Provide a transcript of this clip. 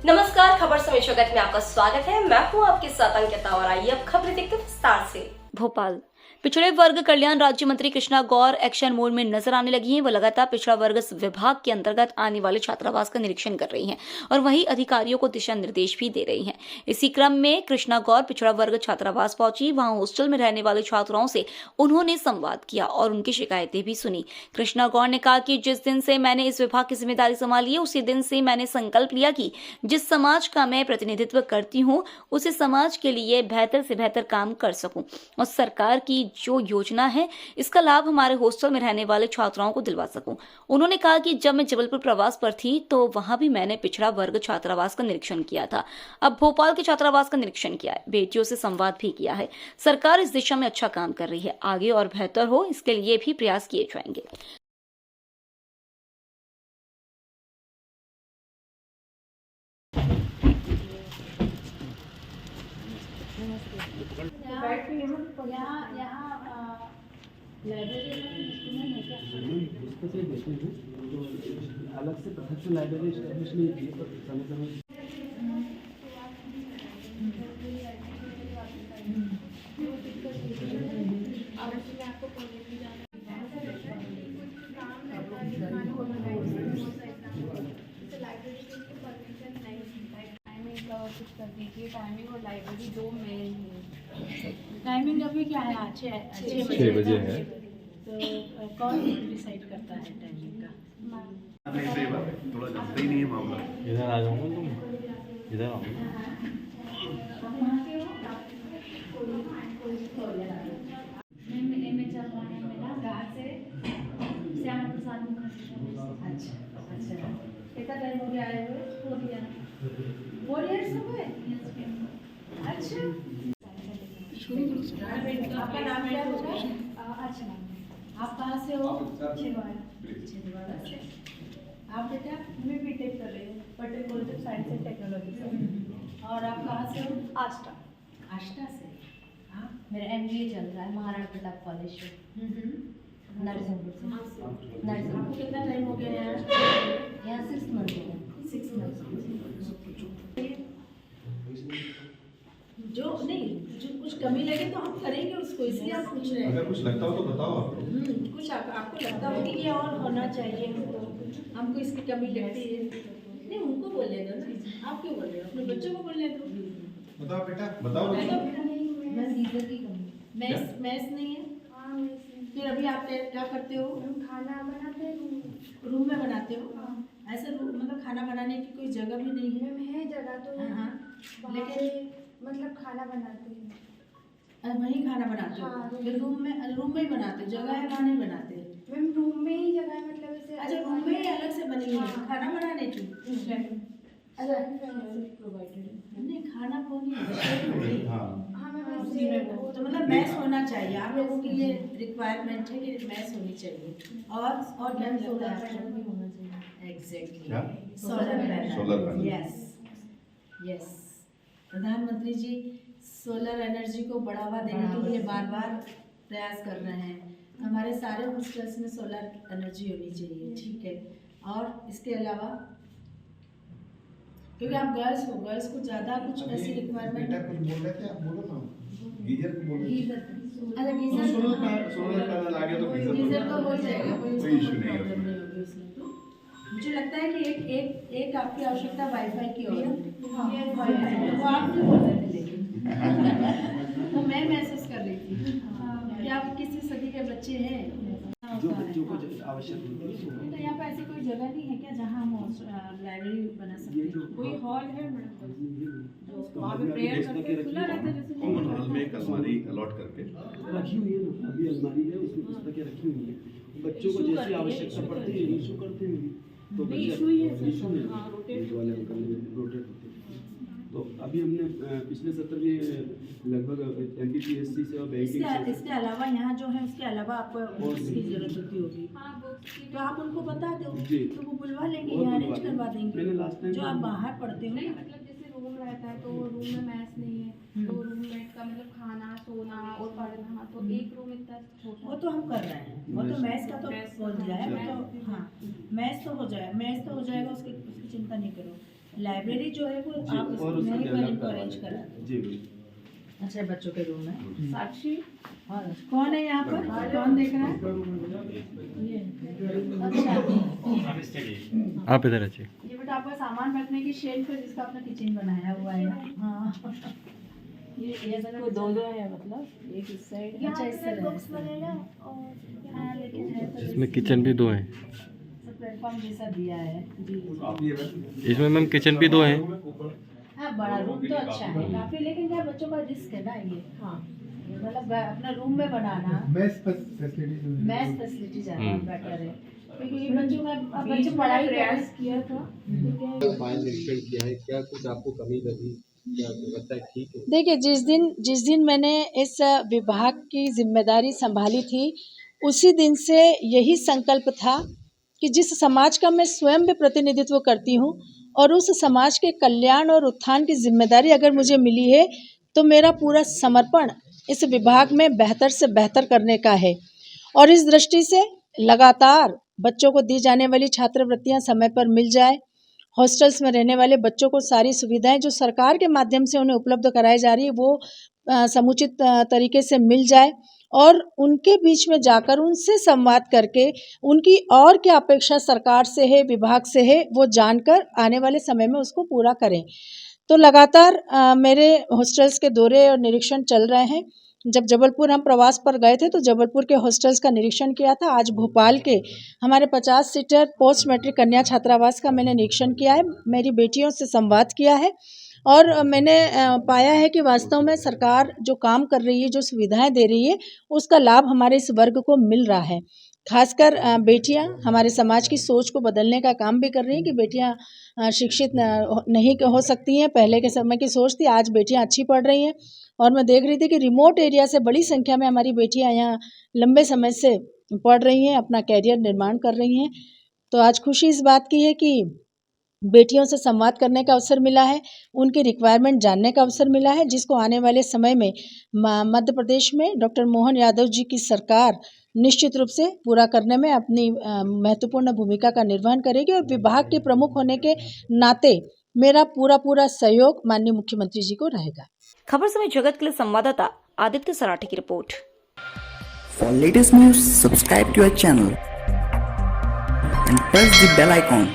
नमस्कार, खबर समय जगत में आपका स्वागत है। मैं हूं आपके साथ अंकिता और आइए अब खबरें देखते हैं विस्तार से। भोपाल पिछड़े वर्ग कल्याण राज्य मंत्री कृष्णा गौर एक्शन मोड में नजर आने लगी हैं। वो लगातार पिछड़ा वर्ग विभाग के अंतर्गत आने वाले छात्रावास का निरीक्षण कर रही हैं और वहीं अधिकारियों को दिशा निर्देश भी दे रही हैं। इसी क्रम में कृष्णा गौर पिछड़ा वर्ग छात्रावास पहुंची। वहां हॉस्टल में रहने वाले छात्राओं से उन्होंने संवाद किया और उनकी शिकायतें भी सुनी। कृष्णा गौर ने कहा कि जिस दिन से मैंने इस विभाग की जिम्मेदारी संभाली है उसी दिन से मैंने संकल्प लिया कि जिस समाज का मैं प्रतिनिधित्व करती हूँ उसे समाज के लिए बेहतर से बेहतर काम कर सकूं और सरकार की जो योजना है इसका लाभ हमारे हॉस्टल में रहने वाले छात्राओं को दिलवा सकूं। उन्होंने कहा कि जब मैं जबलपुर प्रवास पर थी तो वहां भी मैंने पिछड़ा वर्ग छात्रावास का निरीक्षण किया था। अब भोपाल के छात्रावास का निरीक्षण किया है, बेटियों से संवाद भी किया है। सरकार इस दिशा में अच्छा काम कर रही है, आगे और बेहतर हो इसके लिए भी प्रयास किए जाएंगे। लाइब्रेरी में इंस्ट्रूमेंट है क्या? उसको से देते हैं तो अलग से पृथक से लाइब्रेरी एस्टेब्लिश नहीं की पर समय समय कुछ कर दीजिए। टाइमिंग और लाइब्रेरी दो मेन है। टाइमिंग अभी क्या है? 6 बजे है। तो कौन डिसाइड करता है टाइमिंग का? नहीं, सही बात है, थोड़ा जमता ही नहीं है मामला। इधर आ जाऊंगा तुम इधर आओ। मैं चल रहा है मेरा गाँव से श्याम प्रसाद मुखर्जी। अच्छा कितना टाइम हो गया आए हुए? 4 years हो गए। अच्छा आपका नाम क्या होगा? अच्छा आप कहाँ से हो? छिंदवाड़ा से। आप बेटा? मैं बीटेक कर रही हूँ Patel college of science and technology से। और आप कहाँ से हो? आष्टा से। हाँ मेरा MBA चल रहा है महाराणा प्रताप कॉलेज से नरसिंहपुर से। आपको कितना टाइम हो गया यहाँ? 6 मंथ हो गया। 6 months। जो नहीं जो कुछ कमी लगे तो हम करेंगे उसको, इसलिए आप पूछ रहे हैं। अगर कुछ लगता हो तो बताओ आप। कुछ आपको लगता हो कि ये और होना चाहिए, हमको इसकी कमी लगती है, नहीं उनको बोलने दो ना। आप क्यों बोल रहे हो? अपने बच्चों को बोलने दो। बताओ बेटा, बताओ। मैं सीजर की कमी। मैथ्स नहीं है? फिर अभी आप क्या करते हो? खाना बनाते हैं रूम में बनाते हो? ऐसे मतलब खाना बनाने की कोई जगह भी नहीं है? मैम है जगह तो हाँ लेकिन मतलब खाना बनाते हैं। वहीं खाना बनाते हो? हाँ, फिर रूम में ही बनाते हो? जगह है वहाँ नहीं बनाते? मैम रूम में ही जगह है, मतलब ऐसे अच्छा रूम में ही अलग से बनी हुई है खाना बनाने की? प्रोवाइडेड नहीं खाना को नहीं। हाँ, हाँ मैम उसी में वो तो मतलब मैथ्स होना चाहिए। आप लोगों के लिए रिक्वायरमेंट है कि मैथ्स होनी चाहिए। और क्या लगता है आपको? होना चाहिए। एग्जैक्टली क्या? Solar panel. पैनल। यस प्रधानमंत्री जी सोलर एनर्जी को बढ़ावा देने के लिए बार बार प्रयास कर रहे हैं। हमारे सारे हॉस्टल्स में सोलर एनर्जी होनी चाहिए, ठीक है। और इसके अलावा क्योंकि आप गर्ल्स हो, गर्ल्स को ज़्यादा कुछ ऐसी रिक्वायरमेंट। बेटा कुछ बोल रहे थे आप, बोलो ना। गीजर को बोल रहे थे। अरे सोलर पैनल आ गया तो गीजर तो हो जाएगा, कोई इशू नहीं है प्रॉब्लम उसमें। नहीं होगी उसमें। तो मुझे लगता है कि एक आपकी आवश्यकता वाईफाई की और वो आप नहीं बोल रहे थे लेकिन वो मैं महसूस कर रही थी कि आप किसी सदी के बच्चे हैं। जो बच्चों को आवश्यक होती है तो यहाँ पे ऐसी कोई जगह नहीं है क्या जहाँ हम लाइब्रेरी बना सकते हैं? कोई हॉल है मैडम वहाँ पे प्रेयर करके खुला रहता है जैसे कॉमन हॉल में एक अलमारी अलॉट करके रखी हुई है ना, अभी अलमारी है उसमें पुस्तकें रखी हुई है। बच्चों को जैसी आवश्यकता पड़ती है इशू करते हैं तो इशू ही है इशू में वाले अंकल रोटेट होते हैं। तो अभी हमने पिछले सत्र में लगभग MPPSC से और बैंकिंग इसके अलावा यहाँ जो है उसके अलावा आपको बुक्स की जरूरत होती होगी तो आप उनको बता दो तो वो बुलवा लेंगे, यहाँ अरेंज करवा देंगे। जो आप बाहर पढ़ते हो मतलब जैसे रूम रहता है तो रूम में मैच नहीं है तो रूममेट का मतलब खाना सोना और पढ़ना तो एक रूम इतना छोटा। वो तो हम कर रहे हैं, वो तो मैथ्स का तो बोल दिया है, वो तो हाँ मैथ्स तो हो जाएगा, उसकी चिंता नहीं करो। लाइब्रेरी जो है वो जी, आप और उसका नहीं पर डेवलप इनको करवा अरेंज देंगे। करा दें। जी बिल्कुल। अच्छा बच्चों के रूम में साक्षी कौन है यहाँ पर, कौन देख रहा है? आप इधर अच्छे ये बेटा आपका सामान रखने की शेल्फ है जिसका आपने किचन बनाया हुआ है। हाँ ये तो दो है, मतलब एक इस साइड। अच्छा इस तरह हाँ लेकिन है तो इसमें किचन भी 2 हैं प्लेटफॉर्म जैसा दिया है जी। इसमें मैम किचन भी 2 हैं हाँ बड़ा रूम तो अच्छा है काफी, लेकिन क्या बच्चों का रिस्क है ना ये। हाँ मतलब अपना रूम में बनाना मैथ फैसिलिटी ज़्यादा बेटर है, क्योंकि ये बच्चों का अब बच्चे पढ़ाई प्रयास किया था। फाइल निरीक्षण किया है, क्या कुछ आपको कमी लगी, क्या लगता है ठीक है? देखिए जिस दिन मैंने इस विभाग की जिम्मेदारी संभाली थी उसी दिन से यही संकल्प था कि जिस समाज का मैं स्वयं भी प्रतिनिधित्व करती हूँ और उस समाज के कल्याण और उत्थान की जिम्मेदारी अगर मुझे मिली है तो मेरा पूरा समर्पण इस विभाग में बेहतर से बेहतर करने का है। और इस दृष्टि से लगातार बच्चों को दी जाने वाली छात्रवृत्तियां समय पर मिल जाए, हॉस्टल्स में रहने वाले बच्चों को सारी सुविधाएं जो सरकार के माध्यम से उन्हें उपलब्ध कराई जा रही है वो समुचित तरीके से मिल जाए, और उनके बीच में जाकर उनसे संवाद करके उनकी और क्या अपेक्षा सरकार से है, विभाग से है, वो जानकर आने वाले समय में उसको पूरा करें। तो लगातार मेरे हॉस्टल्स के दौरे और निरीक्षण चल रहे हैं। जब जबलपुर हम प्रवास पर गए थे तो जबलपुर के हॉस्टल्स का निरीक्षण किया था। आज भोपाल के हमारे 50 सीटर पोस्ट मैट्रिक कन्या छात्रावास का मैंने निरीक्षण किया है, मेरी बेटियों से संवाद किया है और मैंने पाया है कि वास्तव में सरकार जो काम कर रही है, जो सुविधाएं दे रही है, उसका लाभ हमारे इस वर्ग को मिल रहा है। खासकर बेटियां हमारे समाज की सोच को बदलने का काम भी कर रही हैं कि बेटियां शिक्षित नहीं हो सकती हैं। पहले के समय की सोच थी, आज बेटियां अच्छी पढ़ रही हैं और मैं देख रही थी कि रिमोट एरिया से बड़ी संख्या में हमारी बेटियां यहाँ लंबे समय से पढ़ रही हैं, अपना कैरियर निर्माण कर रही हैं। तो आज खुशी इस बात की है कि बेटियों से संवाद करने का अवसर मिला है, उनकी रिक्वायरमेंट जानने का अवसर मिला है, जिसको आने वाले समय में मध्य प्रदेश में डॉक्टर मोहन यादव जी की सरकार निश्चित रूप से पूरा करने में अपनी महत्वपूर्ण भूमिका का निर्वहन करेगी। और विभाग के प्रमुख होने के नाते मेरा पूरा सहयोग माननीय मुख्यमंत्री जी को रहेगा। खबर समय जगत के लिए संवाददाता आदित्य सराठे की report. For latest news, subscribe to our channel and press the bell icon.